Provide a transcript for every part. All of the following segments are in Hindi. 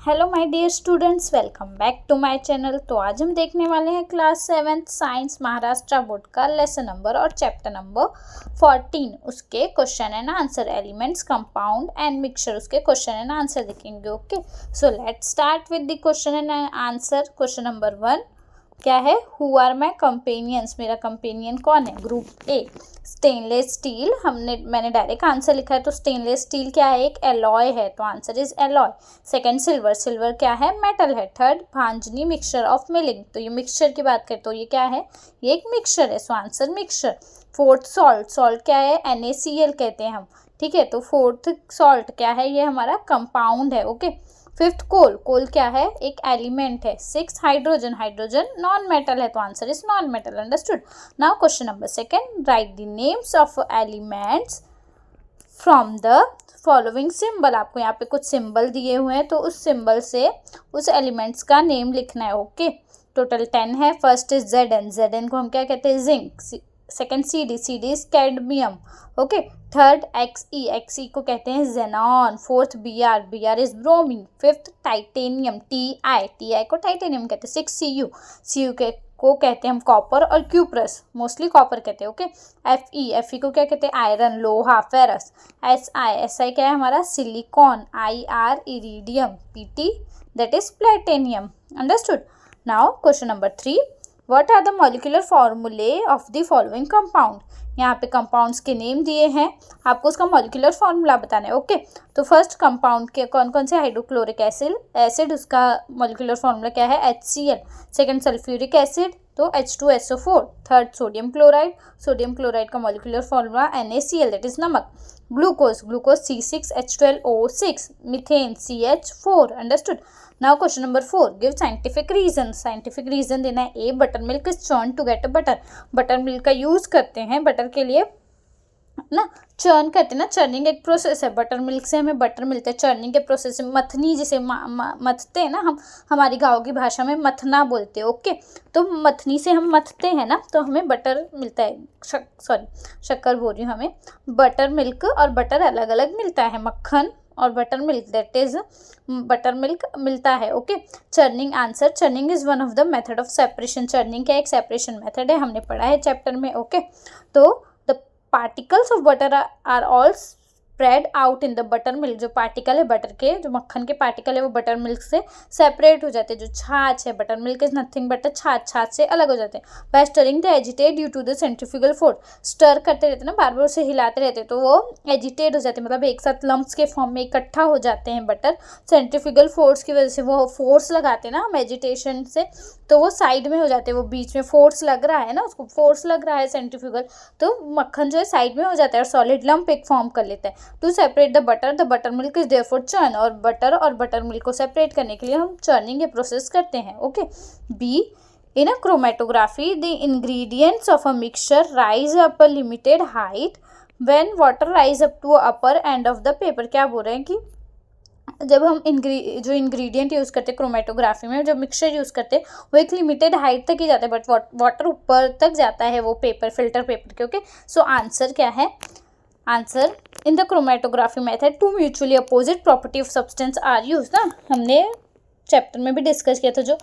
Hello my dear students, welcome back to my channel. तो आज हम देखने वाले हैं क्लास 7 साइंस महाराष्ट्र बोर्ड का लेसन नंबर और चैप्टर नंबर 14। उसके question and answer, elements, compound and mixture, उसके क्वेश्चन एंड आंसर देखेंगे। Okay, so let's start with the question and answer. Question number 1 क्या है? हु आर माई कंपेनियंस, मेरा कंपेनियन कौन है? Group A stainless steel. मैंने डायरेक्ट आंसर लिखा है, तो स्टेनलेस स्टील क्या है? एक एलॉय है, तो answer is alloy. Second silver, silver क्या है? मेटल है। थर्ड भांजनी, मिक्सचर ऑफ मिलिंग, तो ये मिक्सचर की बात करें तो ये क्या है? ये एक मिक्सचर है, so answer mixture. Fourth salt, salt क्या है? NaCl कहते हैं हम, ठीक है। तो फोर्थ सॉल्ट क्या है? ये हमारा कंपाउंड है। ओके। फिफ्थ कोल, कोल क्या है? एक एलिमेंट है। Six hydrogen, hydrogen non metal है, तो answer is non metal. Understood. Now question number second, right the names of elements from the following symbol. आपको यहाँ पे कुछ सिंबल दिए हुए हैं, तो उस सिंबल से उस एलिमेंट्स का नेम लिखना है। ओके, टोटल 10 है। फर्स्ट इज Zn, Zn को हम क्या कहते हैं? Zinc. Second Cd, Cd is cadmium. Okay. Third Xe, Xe को कहते हैं xenon. Fourth Br, Br is bromine. Fifth titanium, Ti, Ti को टाइटेनियम कहते हैं। सिक्स Cu, Cu को कहते हैं हम कॉपर और क्यूप्रस, मोस्टली कॉपर कहते हैं। ओके। Fe को क्या कहते हैं? आयरन, लोहा, फेरस। Si क्या है हमारा? Silicon. Ir iridium. Pt that is platinum. Understood. Now question number 3, what are the molecular formulae of the following compound. यहाँ पे कंपाउंड्स के नेम दिए हैं, आपको उसका मॉलिक्यूलर फॉर्मूला बताना है। ओके। तो फर्स्ट कंपाउंड के कौन कौन से? हाइड्रोक्लोरिक एसिड, उसका मॉलिक्यूलर फॉर्मूला क्या है? HCl। सेकंड सल्फ्यूरिक एसिड, तो H2SO4। Third sodium chloride, sodium chloride का molecular formula NaCl that is नमक। Glucose, glucose C6H12O6। Methane CH4। Understood. Now question number 4, give scientific reason. Scientific reason देना है। A, butter milk is churn to get a butter. Butter milk का यूज करते हैं बटर के लिए ना, चर्न करते हैं ना, चर्निंग एक प्रोसेस है। बटर मिल्क से हमें बटर मिलता है, चर्निंग के प्रोसेस से। मथनी जिसे मथते हैं ना हम, हमारी गाँव की भाषा में मथना बोलते हैं। ओके। तो मथनी से हम मथते हैं ना, तो हमें बटर मिलता है। शक्कर बोल रही हूँ, हमें बटर मिल्क और बटर अलग अलग मिलता है। मक्खन और butter milk that is butter milk मिलता है। Okay. Churning, answer churning is one of the method of separation. Churning क्या एक सेपरेशन मेथड है, हमने पढ़ा है चैप्टर में। ओके। तो the particles of butter are all spread out in the butter milk. जो पार्टिकल है बटर के, जो मक्खन के पार्टिकल है, वो बटर मिल्क से सेपरेट हो जाते हैं। जो छाछ है, butter milk is nothing but chhachh, छाछ से अलग हो जाते हैं। By stirring the agitate due to the centrifugal force. Stir करते रहते हैं ना, बार बार उसे हिलाते रहते हैं, तो वो एजिटेट हो जाते हैं, मतलब एक साथ लम्प्स के फॉर्म में इकट्ठा हो जाते हैं बटर। सेंट्रीफ्यूगल फोर्स की वजह से, वो फोर्स लगाते हैं ना हम एजिटेशन से, तो वो साइड में हो जाते हैं। वो बीच में फोर्स लग रहा है ना, उसको फोर्स लग रहा है सेंट्रीफ्यूगल, तो मक्खन जो है साइड में हो जाता है और सॉलिड लंप एक फॉर्म कर लेता है। To separate the butter milk is therefore churn. और बटर मिल्क को सेपरेट करने के लिए हम चर्निंग के प्रोसेस करते हैं। Okay. B, in a chromatography the ingredients of a mixture rise up a limited height when water rise up to upper end of the paper। क्या बोल रहे हैं कि जब हम जो इंग्रेडिएंट यूज़ करते हैं क्रोमेटोग्राफी में, जब मिक्सचर यूज़ करते हैं, वो एक लिमिटेड हाइट तक ही जाता है, बट वाटर ऊपर तक जाता है वो पेपर, फिल्टर पेपर के। ओके। सो आंसर क्या है? Answer, in the chromatography method two mutually opposite property of substance are use ना, हमने चैप्टर में भी डिस्कस किया था। जो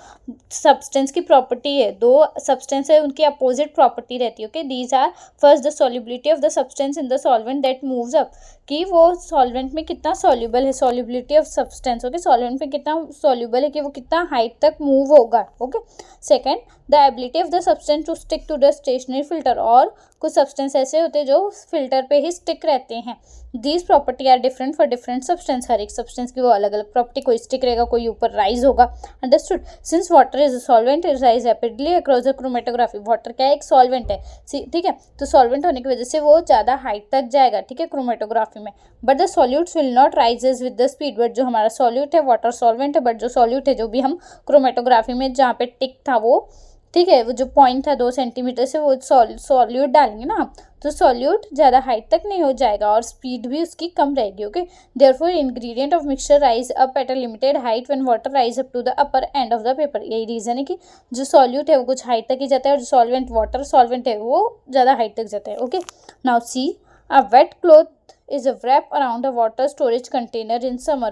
सब्सटेंस की प्रॉपर्टी है, दो सब्सटेंस है, उनकी अपोजिट प्रॉपर्टी रहती है। Okay. These are first the solubility of the substance in the solvent that moves up, कि वो सॉल्वेंट में कितना सॉल्युबल है, solubility of substance. Okay. Solvent में कितना सॉल्युबल है, कि वो कितना हाइट तक मूव होगा। Okay. Second, the ability of the substance to stick to the stationary filter. और कुछ सब्सटेंस ऐसे होते हैं जो फिल्टर पे ही स्टिक रहते हैं। These property are different for different substance. हर एक सब्सटेंस की वो अलग अलग प्रॉपर्टी, कोई स्टिक रहेगा, कोई ऊपर राइज होगा। Understood. Since water is a solvent it rise rapidly across the chromatography. Water क्या है? एक सॉल्वेंट है, ठीक है। तो सॉल्वेंट होने की वजह से वो ज़्यादा हाइट तक जाएगा, ठीक है, क्रोमेटोग्राफी में। But the solutes will not rises with the speed. But जो हमारा सॉल्यूट है, वाटर सॉल्वेंट है, बट जो सॉल्यूट है, जो भी हम क्रोमेटोग्राफी में जहाँ पे टिक था वो, ठीक है, वो जो पॉइंट था 2 सेंटीमीटर से, वो सॉल्यूट डालेंगे ना, तो सॉल्यूट ज़्यादा हाइट तक नहीं हो जाएगा और स्पीड भी उसकी कम रहेगी। Okay. Therefore ingredient of mixture rise up at a limited height when water rise up to the upper end of the paper. यही रीज़न है कि जो सॉल्यूट है वो कुछ हाइट तक ही जाता है, और जो सॉल्वेंट वाटर सॉल्वेंट है वो ज़्यादा हाइट तक जाता है। Okay. Now see, a wet cloth is wrapped around a water storage container in summer.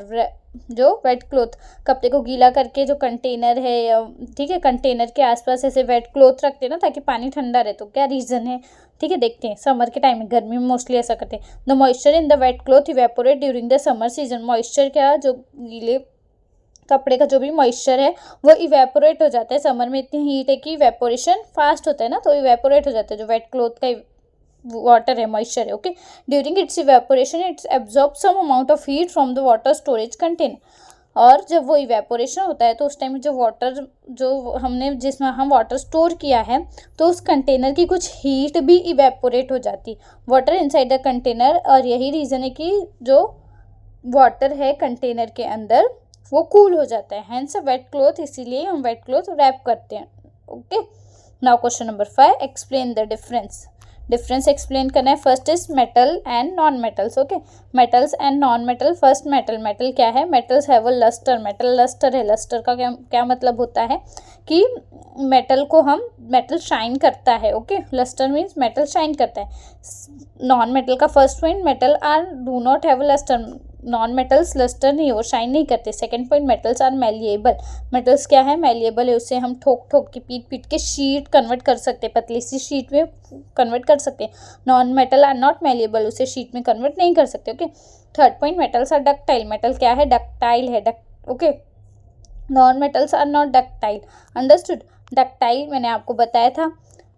जो वेट क्लॉथ, कपड़े को गीला करके जो कंटेनर है, ठीक है, कंटेनर के आसपास ऐसे वेट क्लॉथ रखते हैं ना ताकि पानी ठंडा रहे। तो क्या रीज़न है, ठीक है, देखते हैं। समर के टाइम में, गर्मी में मोस्टली ऐसा करते हैं। The moisture in the wet cloth evaporate during the summer season. Moisture क्या, जो गीले कपड़े का जो भी मॉइस्चर है वो इवेपोरेट हो जाता है। समर में इतनी हीट है कि इवेपोरेशन फास्ट होता है ना, तो इवेपोरेट हो जाता है जो वेट क्लॉथ का वाटर है, मॉइस्चर है। Okay, during its evaporation its absorb some amount of heat from the water storage container. और जब वो इवेपोरेशन होता है तो उस टाइम जो वाटर, जो हमने जिसमें हम वाटर स्टोर किया है, तो उस कंटेनर की कुछ हीट भी इवेपोरेट हो जाती वाटर इनसाइड द कंटेनर। और यही रीज़न है कि जो वाटर है कंटेनर के अंदर वो कूल हो जाता है, हैंस वेट क्लॉथ, इसीलिए हम वेट क्लॉथ रैप करते हैं। Okay, now question number 5, explain the difference. Difference explain करना है। First is metal and non metals. Okay, metals and non metal. First metal, metal क्या है, metals have a lustre. Metal lustre है, लस्टर का क्या मतलब होता है कि मेटल को हम, मेटल शाइन करता है। Okay, lustre means metal shine करता है। नॉन मेटल का first point, metal are do not have a lustre. Non metals lustre नहीं है, वो शाइन नहीं करते। Second point, metals are malleable. Metals क्या है, मैलिएबल है, उससे हम ठोक ठोक के, पीट पीट के शीट कन्वर्ट कर सकते हैं, पतली सी शीट में कन्वर्ट कर सकते हैं। Non metal are not malleable, उसे शीट में कन्वर्ट नहीं कर सकते। Okay, third point, metals are ductile. Metal क्या है, डक्टाइल है। Okay, non metals are not ductile. Understood. Ductile मैंने आपको बताया था,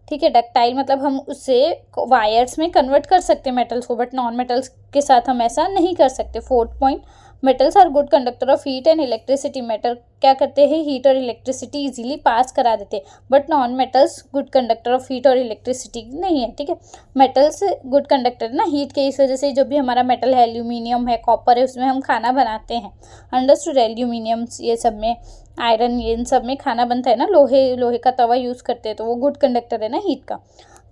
ठीक है। डक्टाइल मतलब हम उससे वायर्स में कन्वर्ट कर सकते हैं मेटल्स को, बट नॉन मेटल्स के साथ हम ऐसा नहीं कर सकते। Fourth point, metals are good conductor of heat and electricity. Metal क्या करते हैं, हीट और इलेक्ट्रिसिटी इजीली पास करा देते हैं, but non metals good conductor of heat और इलेक्ट्रिसिटी नहीं है, ठीक है। मेटल्स गुड कंडक्टर ना हीट के, इस वजह से जो भी हमारा मेटल है, एल्यूमिनियम है, कॉपर है, उसमें हम खाना बनाते हैं। अंडरस्टूड। एल्यूमिनियम ये सब में, आयरन, ये इन सब में खाना बनता है ना, लोहे का तवा यूज़ करते हैं, तो वो गुड कंडक्टर है ना हीट का।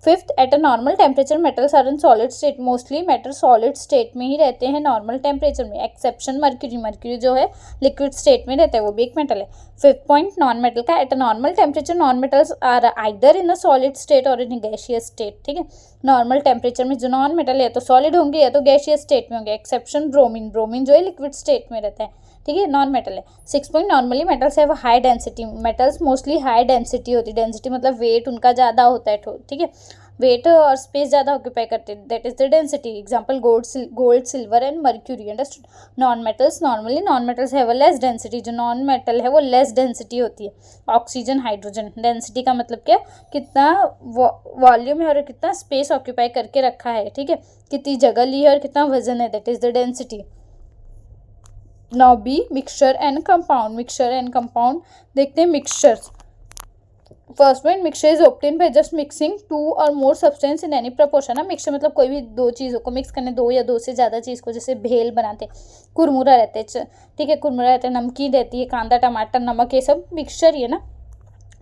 Fifth, at a normal temperature metals are in solid state. Mostly metal solid state में ही रहते हैं नॉर्मल टेम्परेचर में, एक्सेप्शन मर्क्यूरी। मर्क्यूरी जो है लिक्विड स्टेट में रहता है, वो भी एक मेटल है। फिफ्थ पॉइंट, नॉन मेटल का, at a normal temperature non metals are either in a solid state और इन गैसियस स्टेट, ठीक है। नॉर्मल टेम्परेचर में जो नॉन मेटल है तो सॉलिड होंगे या तो गैसियस स्टेट में होंगे, एक्सेप्शन ब्रोमीन। ब्रोमीन जो है लिक्विड स्टेट में रहता है, ठीक है, नॉन मेटल है। 6 point, normally metals have high density. Metals mostly high density होती है। डेंसिटी मतलब वेट उनका ज़्यादा होता है, ठीक है, वेट और स्पेस ज़्यादा ऑक्यूपाई करते हैं, that is the density. Example gold, silver and mercury. Understood. Non metals, normally non metals have a less density. जो नॉन मेटल है वो लेस डेंसिटी होती है। Oxygen, hydrogen. डेंसिटी का मतलब क्या, कितना वॉल्यूम है और कितना स्पेस ऑक्यूपाई करके रखा है, ठीक है, कितनी जगह ली है और कितना वजन है, that is the density. Now B, mixture and compound. Mixture and compound देखते हैं। Mixture, first point, mixture is obtain by just mixing 2 और more substance in any proportion. ना मिक्सचर मतलब कोई भी दो चीज़ों को मिक्स करने, 2 या 2 से ज़्यादा चीज़ को, जैसे भेल बनाते, कुरमुरा रहते, ठीक है, कुरमुरा रहता है, नमकीन रहती है, कांदा, टमाटर, नमक, ये सब मिक्सचर ही है ना।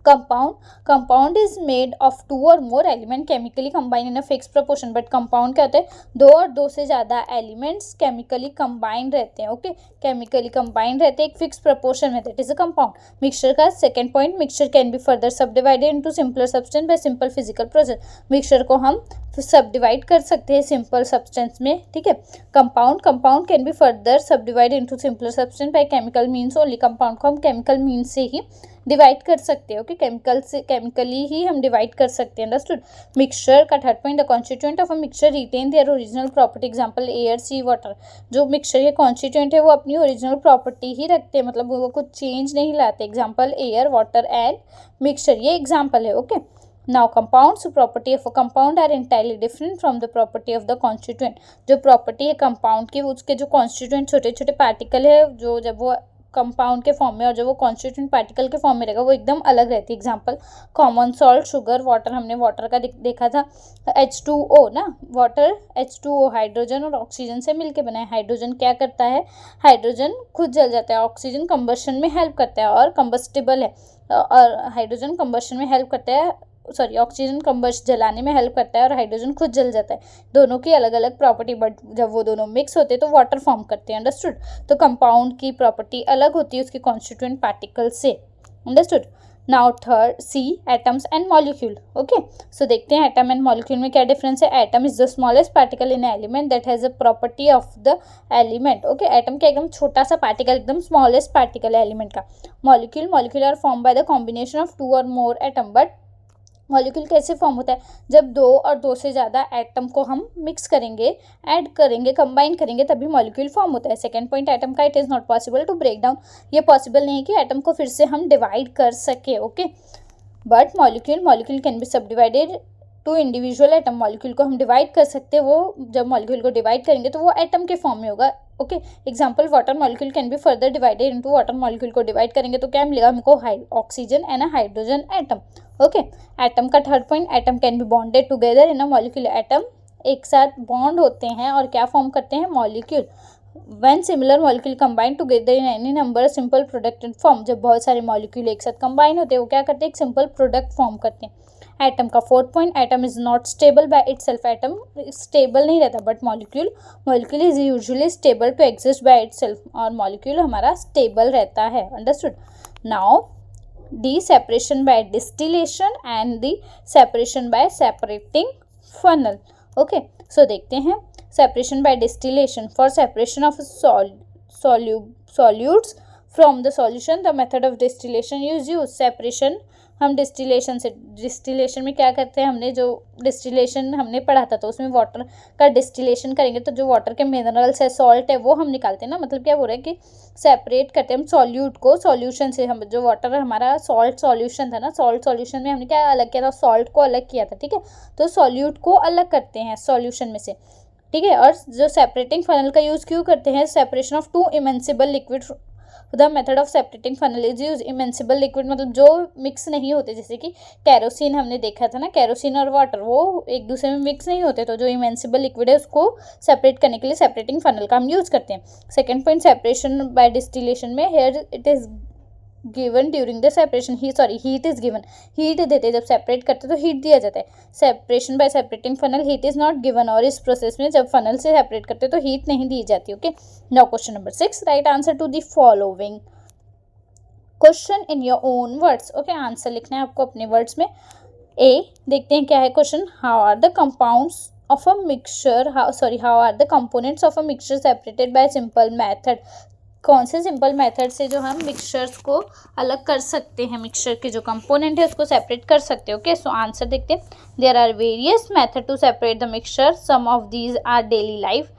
कंपाउंड इज मेड ऑफ 2 और मोर element chemically combine in a fix proportion. But compound क्या होता है, 2 और 2 से ज़्यादा एलिमेंट्स केमिकली कंबाइन रहते हैं। ओके, केमिकली कंबाइन रहते हैं एक फिक्स प्रोपोर्शन में, that is a compound. Mixture का second point, mixture can be further subdivided into simpler substance by simple physical process. Mixture को हम सब डिवाइड कर सकते हैं सिंपल सब्सटेंस में, ठीक है। Compound can be further subdivided into simpler substance by chemical means only. Compound को हम केमिकल मीन्स से ही डिवाइड कर सकते हैं। ओके, केमिकली ही हम डिवाइड कर सकते हैं। अंडरस्टूड। मिक्सचर का third point, the constituent of a mixture retain their original property. Example air, sea, water. जो मिक्सचर के कॉन्स्टिट्यूएंट है वो अपनी ओरिजिनल प्रॉपर्टी ही रखते हैं, मतलब वो कुछ चेंज नहीं लाते। Example air, water and mixture, ये एग्जांपल है। Okay, now compounds, property of a compound are entirely different from the property of the constituent. जो प्रॉपर्टी है कंपाउंड की, उसके जो कॉन्स्टिट्यूएंट छोटे छोटे पार्टिकल है, जो जब वो कंपाउंड के फॉर्म में और जब वो कॉन्स्टिट्यूएंट पार्टिकल के फॉर्म में रहेगा वो एकदम अलग रहती है। Example common salt, sugar, water. हमने वाटर का देखा था, H2O ना, वाटर H2O हाइड्रोजन और ऑक्सीजन से मिलके बना है। हाइड्रोजन क्या करता है, हाइड्रोजन खुद जल जाता है, ऑक्सीजन कंबशन में हेल्प करता है और कंबस्टिबल है, और हाइड्रोजन कंबशन में हेल्प करता है, सॉरी, ऑक्सीजन कंबस्ट जलाने में हेल्प करता है और हाइड्रोजन खुद जल जाता है। दोनों की अलग अलग प्रॉपर्टी, बट जब वो दोनों मिक्स होते हैं तो वाटर फॉर्म करते हैं। अंडरस्टूड। तो कंपाउंड की प्रॉपर्टी अलग होती है उसके कॉन्स्टिट्यूएंट पार्टिकल से। Understood. Now third C atoms and molecule. Okay, so देखते हैं एटम एंड मॉलिक्यूल में क्या डिफरेंस है। Atom is the smallest particle in element that has a property of the element. Okay, atom का एकदम छोटा सा पार्टिकल, एकदम स्मॉलेस्ट पार्टिकल है एलिमेंट का। Molecule are form by the combination of 2 और मोर एटम। बट मॉलिक्यूल कैसे फॉर्म होता है, जब 2 और 2 से ज़्यादा एटम को हम मिक्स करेंगे, ऐड करेंगे, कंबाइन करेंगे, तभी मॉलिक्यूल फॉर्म होता है। सेकंड पॉइंट एटम का, it is not possible to break down. ये पॉसिबल नहीं है कि एटम को फिर से हम डिवाइड कर सके। Okay, but molecule can be subdivided to individual atom. Molecule को हम डिवाइड कर सकते हैं, वो जब मॉलिक्यूल को डिवाइड करेंगे तो वो एटम के फॉर्म में होगा। Okay, example water molecule can be further divided into, water molecule को डिवाइड करेंगे तो क्या मिलेगा हमको, oxygen and a hydrogen atom. Okay, atom का third point, atom can be bonded together in a molecule. Atom एक साथ बॉन्ड होते हैं और क्या फॉर्म करते हैं, molecule. When similar molecule combine together in any number simple product form, जब बहुत सारे मॉलिक्यूल एक साथ कंबाइन होते हैं वो क्या करते हैं, एक सिंपल प्रोडक्ट फॉर्म करते हैं। एटम का fourth point, atom is not stable by itself. Atom stable नहीं रहता, but molecule is usually stable to exist by itself, और मॉलिक्यूल हमारा स्टेबल रहता है। Understood. Now the separation by distillation and the separation by separating funnel. Okay, so देखते हैं separation by distillation. For separation of solutes from the solution, the method of distillation is used. separation हम डिस्टिलेशन में क्या करते हैं, हमने जो डिस्टिलेशन हमने पढ़ा था तो उसमें वाटर का डिस्टिलेशन करेंगे तो जो वाटर के मिनरल्स है, सॉल्ट है, वो हम निकालते हैं ना। मतलब क्या बोल रहे हैं कि सेपरेट करते हैं हम सॉल्यूट को सॉल्यूशन से। हम जो वाटर हमारा सॉल्ट सॉल्यूशन था ना, सॉल्ट सॉल्यूशन में हमने क्या अलग किया था, सॉल्ट को अलग किया था। ठीक है, तो सॉल्यूट को अलग करते हैं सॉल्यूशन में से। ठीक है, और जो सेपरेटिंग फनल का यूज़ क्यों करते हैं, separation of 2 immiscible liquid. The method of separating funnel is use. Immiscible liquid मतलब जो मिक्स नहीं होते, जैसे कि कैरोसिन हमने देखा था ना, कैरोसिन और वाटर वो एक दूसरे में मिक्स नहीं होते, तो जो इमेंसिबल लिक्विड है उसको सेपरेट करने के लिए सेपरेटिंग फनल का हम यूज़ करते हैं। Second point, separation by distillation में here it is given during the separation, heat is given. Heat देते हैं जब सेपरेट करते तो हीट दिया जाता है। Separation by separating funnel, heat is not given. और इस प्रोसेस में जब फनल से सेपरेट करते तो हीट नहीं दी जाती। Okay, now question number 6, write answer to the following question in your own words. Okay, answer लिखना है आपको अपने वर्ड्स में। ए, देखते हैं क्या है question. How are the compounds of a mixture, how are the components of a mixture separated by simple method. कौन से सिंपल मेथड से जो हम मिक्सचर्स को अलग कर सकते हैं, मिक्सचर के जो कंपोनेंट है उसको सेपरेट कर सकते हैं। ओके, सो आंसर देखते हैं। There are various method to separate the mixture, some of these are daily life,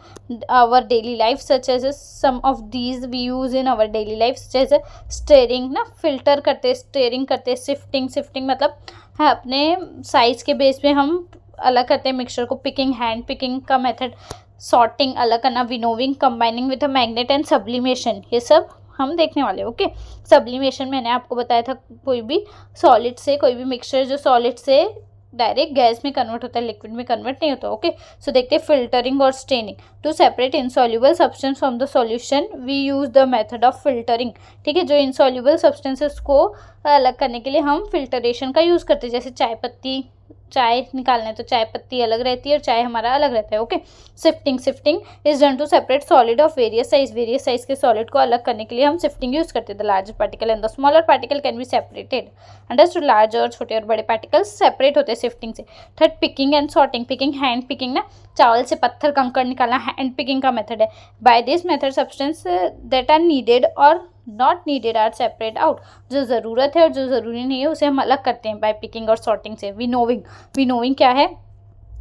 our daily life such as some of these we use in our daily life such as stirring ना, फिल्टर करते, स्टेरिंग करते, शिफ्टिंग मतलब हाँ अपने साइज के बेस पे हम अलग करते हैं मिक्सचर को। पिकिंग, हैंड पिकिंग का मेथड, सॉर्टिंग अलग करना, winnowing, combining with a magnet and sublimation, ये सब हम देखने वाले। ओके, सब्लिमेशन मैंने आपको बताया था, कोई भी सॉलिड से, कोई भी मिक्सचर जो सॉलिड से डायरेक्ट गैस में कन्वर्ट होता है, लिक्विड में कन्वर्ट नहीं होता। ओके, सो देखते हैं फिल्टरिंग और straining. To separate insoluble substance from the solution we use the method of filtering. ठीक है, जो इनसॉल्युबल सब्सटेंसेस को अलग करने के लिए हम फिल्टरेशन का यूज़ करते हैं। जैसे चाय निकालना है तो चाय पत्ती अलग रहती है और चाय हमारा अलग रहता है। Okay, sifting is done to separate solid of various size के सॉलिड को अलग करने के लिए हम शिफ्टिंग यूज करते हैं। The larger particle and the smaller particle can be separated. Understood, large और छोटे और बड़े पार्टिकल्स सेपरेट होते हैं शिफ्टिंग से। Third, picking and sorting. Picking, hand picking ना, चावल से पत्थर कंकड़ निकालना हैंड पिकिंग का मेथड है। By this method substance that are needed और not needed are separate out. जो ज़रूरत है और जो ज़रूरी नहीं है उसे हम अलग करते हैं बाय पिकिंग और सॉर्टिंग से। विनोविंग क्या है,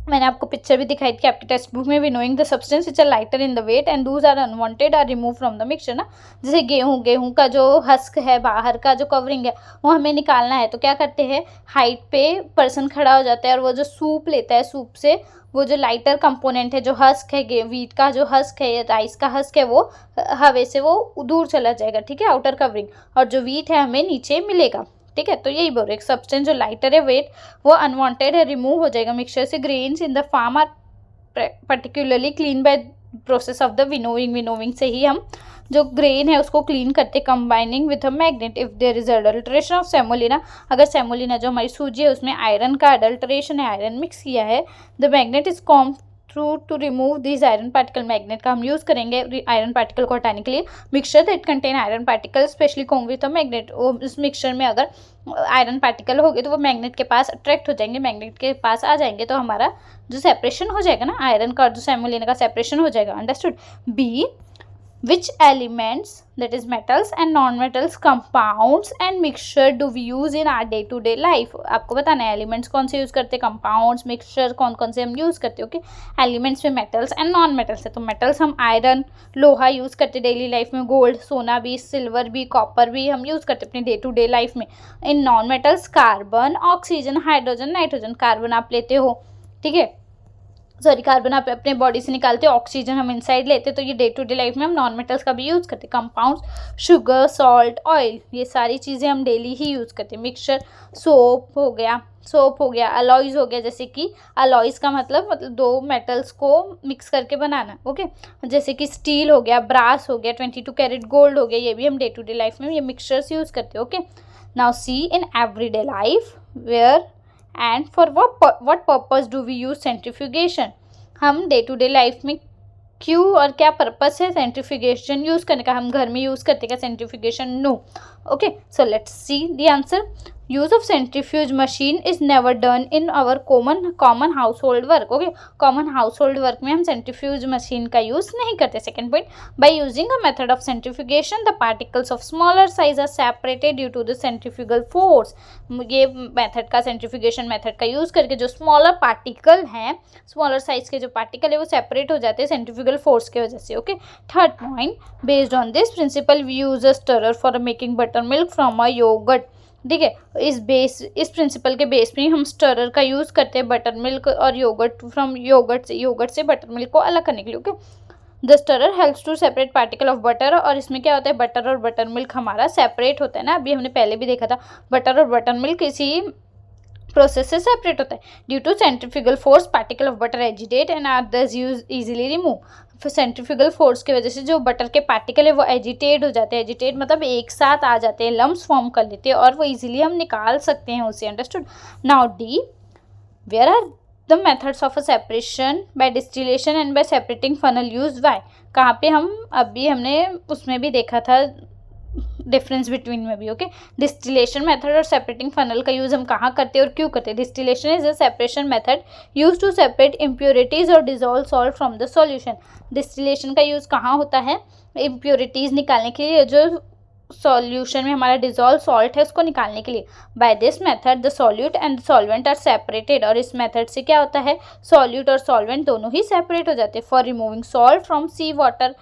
मैंने आपको पिक्चर भी दिखाई थी आपकी टेक्स्ट बुक में। Winnowing the substance which are lighter in the weight and those are unwanted are remove from the mixture ना। जैसे गेहूं का जो हस्क है, बाहर का जो कवरिंग है वो हमें निकालना है, तो क्या करते हैं, हाइट पे पर्सन खड़ा हो जाता है और वो जो सूप लेता है, सूप से वो जो लाइटर कंपोनेंट है, जो हस्क है, वीट का जो हस्क है या राइस का हस्क है, वो हवा से वो दूर चला जाएगा। ठीक है, आउटर कवरिंग, और जो वीट है हमें नीचे मिलेगा। ठीक है, तो यही बोल रहे, एक सब्सटेंस जो लाइटर है वेट वो अनवांटेड है, रिमूव हो जाएगा मिक्सचर से। Grains in the farm are particularly clean by process of the winnowing से ही हम जो ग्रेन है उसको क्लीन करते, combining with a magnet. If there is adulteration of semolina, अगर सेमोलिना जो हमारी सूजी है उसमें आयरन का अडल्ट्रेशन है, आयरन मिक्स किया है, the magnet is come to remove this iron particle, magnet का हम यूज़ करेंगे आयरन पार्टिकल को हटाने के लिए। Mixture that contain iron particle specially Kong with a magnet, उस मिक्सचर में अगर आयरन पार्टिकल हो गए तो वो मैग्नेट के पास अट्रैक्ट हो जाएंगे, मैग्नेट के पास आ जाएंगे, तो हमारा जो सेपरेशन हो जाएगा ना आयरन का और जो सेमोलिना का सेपरेशन हो जाएगा। Understood. B, which elements, that is metals and non-metals, compounds and mixture do we use in our day to day life? आपको बताना है एलिमेंट्स कौन से यूज़ करते हैं, कंपाउंड्स, मिक्सचर कौन कौन से हम यूज़ करते हैं। ओके, एलिमेंट्स में मेटल्स एंड नॉन मेटल्स है, तो मेटल्स हम आयरन, लोहा यूज़ करते हैं डेली लाइफ में, गोल्ड, सोना भी, सिल्वर भी, कॉपर भी हम यूज़ करते हैं अपनी डे टू डे लाइफ में। In non metals carbon, oxygen, hydrogen, nitrogen. Carbon आप लेते हो, ठीक है, सॉरी कार्बन आप अपने बॉडी से निकालते हो, ऑक्सीजन हम इनसाइड लेते हैं, तो ये डे टू डे लाइफ में हम नॉन मेटल्स का भी यूज़ करते हैं। कंपाउंड्स, शुगर, सॉल्ट, ऑयल, ये सारी चीज़ें हम डेली ही यूज़ करते हैं। मिक्सचर, सोप हो गया, अलॉयज़ हो गया, जैसे कि अलॉयज़ का मतलब दो मेटल्स को मिक्स करके बनाना। ओके, जैसे कि स्टील हो गया, ब्रास हो गया, 22 कैरेट गोल्ड हो गया, ये भी हम डे टू डे लाइफ में ये मिक्सचर्स यूज़ करते हैं। Okay, now see in everyday life where and for what purpose do we use centrifugation. हम डे टू डे लाइफ में क्यों और क्या पर्पस है सेंट्रीफ्यूगेशन यूज़ करने का, हम घर में यूज़ करते क्या centrifugation? No. Okay, so let's see the answer. Use of centrifuge machine is never done in our common household work. Okay, common household work में हम सेंट्रीफ्यूज मशीन का यूज़ नहीं करते। Second point, by using a method of centrifugation the particles of smaller size are separated due to the centrifugal force. ये मेथड का, सेंट्रीफ्यूगेशन मेथड का यूज़ करके जो स्मॉलर पार्टिकल हैं, स्मॉलर साइज के जो पार्टिकल है वो सेपरेट हो जाते हैं सेंट्रीफ्यूगल फोर्स की वजह से। Okay, third point, based on this principle we use a stirrer for making buttermilk from a yoghurt. ठीक है, इस प्रिंसिपल के बेस में हम स्टरर का यूज़ करते हैं बटर मिल्क और योगर्ट फ्रॉम योगर्ट से बटर मिल्क को अलग करने के लिए। Okay, the stirrer helps to separate particle of butter, और इसमें क्या होता है, बटर और बटर मिल्क हमारा सेपरेट होता है ना, अभी हमने पहले भी देखा था, बटर और बटर मिल्क इसी प्रोसेस से सेपरेट होता है। Due to centrifugal force particle of butter agitate and are thus easily remove. Centrifugal force की वजह से जो बटर के पार्टिकल है वो एजिटेट हो जाते हैं, एजिटेट मतलब एक साथ आ जाते हैं, लम्प्स फॉर्म कर लेते हैं और वो इजीली हम निकाल सकते हैं उसे। Understood. Now D, where are the methods of a separation by distillation and by separating funnel use by. कहाँ पे हम अभी हमने उसमें भी देखा था डिफरेंस बिटवीन में भी। ओके, डिस्टिलेशन मेथड और सेपरेटिंग फनल का यूज़ हम कहाँ करते हैं और क्यों करते हैं। Distillation is a separation method use to separate impurities और dissolve salt from the solution. Distillation का यूज़ कहाँ होता है, इम्प्योरिटीज निकालने के लिए, जो सॉल्यूशन में हमारा डिजोल्व सॉल्ट है उसको निकालने के लिए। By this method the solute and solvent are separated, और इस मेथड से क्या होता है, सॉल्यूट और सॉल्वेंट दोनों ही सेपरेट हो जाते हैं। For removing salt from sea water,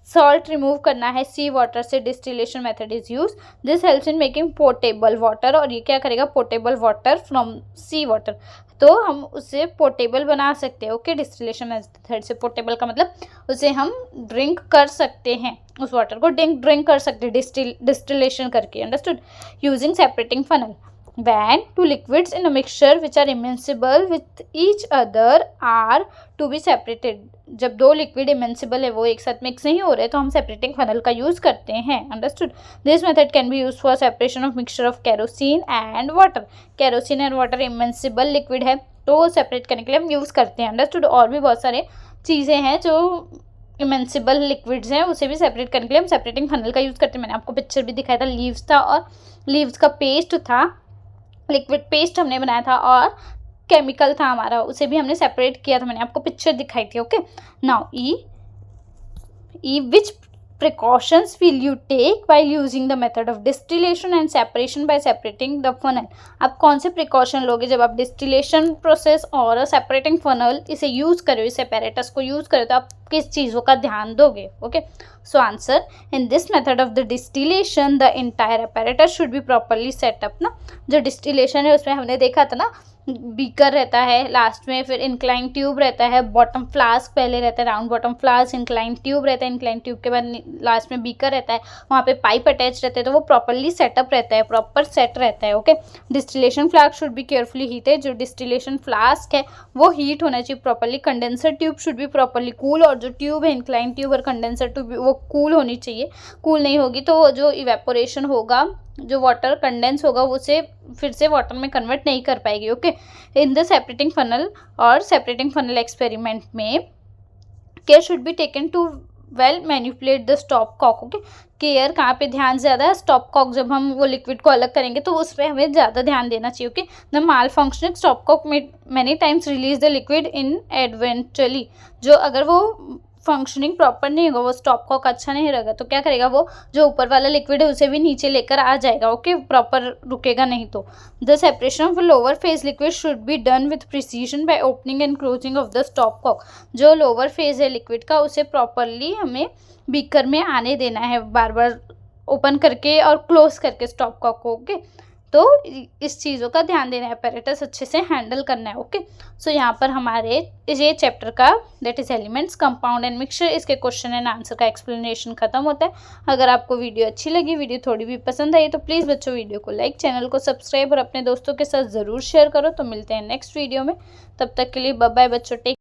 salt remove करना है सी वाटर से, distillation method is use. This helps in making portable water, और ये क्या करेगा, portable water from sea water, तो हम उसे पोर्टेबल बना सकते हैं। ओके, डिस्टिलेशन मेथड से पोर्टेबल का मतलब उसे हम ड्रिंक कर सकते हैं, उस वाटर को ड्रिंक कर सकते हैं डिस्टिलेशन करके। Understood. Using separating funnel, when two liquids in a mixture which are immiscible with each other are to be separated। जब दो लिक्विड इमेंसिबल है, वो एक साथ मिक्स नहीं हो रहे, तो हम सेपरेटिंग फनल का यूज़ करते हैं। Understood. This method can be use for separation of mixture of kerosene and water. Kerosene and water immiscible liquid है, तो सेपरेट करने के लिए हम यूज़ करते हैं। अंडरस्टूड। और भी बहुत सारे चीज़ें हैं जो इमेंसिबल लिक्विड्स हैं, उसे भी सेपरेट करने के लिए हम सेपरेटिंग फनल का यूज़ करते हैं। मैंने आपको पिक्चर भी दिखाया था, लीव्स था और लीव्स का पेस्ट था, लिक्विड पेस्ट हमने बनाया था, और केमिकल था हमारा, उसे भी हमने सेपरेट किया था, मैंने आपको पिक्चर दिखाई थी। Okay, now E which precautions will you take while using the method of distillation and separation by separating the funnel. आप कौन से प्रिकॉशन लोगे जब आप डिस्टिलेशन प्रोसेस और सेपरेटिंग फनल इसे यूज़ करो, इस एपेरेटस को यूज़ करो, तो आप किस चीज़ों का ध्यान दोगे। Okay, so answer, in this method of the distillation the entire apparatus should be properly setup ना। जो डिस्टिलेशन है उसमें हमने देखा था ना, बीकर रहता है लास्ट में, फिर इंक्लाइन ट्यूब रहता है, बॉटम फ्लास्क पहले रहता है, round bottom flask, incline tube रहता है, इंक्लाइन ट्यूब के बाद लास्ट में बीकर रहता है, वहाँ पे पाइप अटैच रहते हैं, तो वो प्रॉपरली सेटअप रहता है, प्रॉपर सेट रहता है। Okay, distillation flask should be carefully heated, जो डिस्टिलेशन फ्लास्क है वो हीट होना चाहिए properly. Condenser tube should be properly cool, और जो ट्यूब है इंक्लाइन ट्यूब और कंडेंसर ट्यूब वो कूल होनी चाहिए, कूल नहीं होगी तो जो इवेपोरेशन होगा जो वाटर कंडेंस होगा वो उसे फिर से वाटर में कन्वर्ट नहीं कर पाएगी। Okay, in the separating funnel और सेपरेटिंग फनल एक्सपेरिमेंट में care should be taken to well manipulate the stopcock. Okay, care कहाँ पे ध्यान ज़्यादा है, स्टॉप कॉक जब हम वो लिक्विड को अलग करेंगे तो उस पर हमें ज़्यादा ध्यान देना चाहिए। Okay, the malfunctioning stopcock many times release the liquid in eventually. जो अगर वो फंक्शनिंग प्रॉपर नहीं होगा, वो स्टॉप कॉक अच्छा नहीं रहेगा तो क्या करेगा, वो जो ऊपर वाला लिक्विड है उसे भी नीचे लेकर आ जाएगा। ओके, प्रॉपर रुकेगा नहीं तो। The separation of lower phase liquid should be done with precision by opening and closing of the stopcock. जो लोअर फेज है लिक्विड का उसे प्रॉपरली हमें बीकर में आने देना है, बार बार ओपन करके और क्लोज करके स्टॉप कॉक को। ओके, तो इस चीज़ों का ध्यान देना है, अपैरेटस अच्छे से हैंडल करना है। ओके, सो यहाँ पर हमारे ये चैप्टर का that is elements, compound and mixture, इसके क्वेश्चन एंड आंसर का एक्सप्लेनेशन खत्म होता है। अगर आपको वीडियो अच्छी लगी, वीडियो थोड़ी भी पसंद आई तो प्लीज़ बच्चों वीडियो को लाइक, चैनल को सब्सक्राइब और अपने दोस्तों के साथ ज़रूर शेयर करो। तो मिलते हैं नेक्स्ट वीडियो में, तब तक के लिए बाय बाय बच्चों, टेक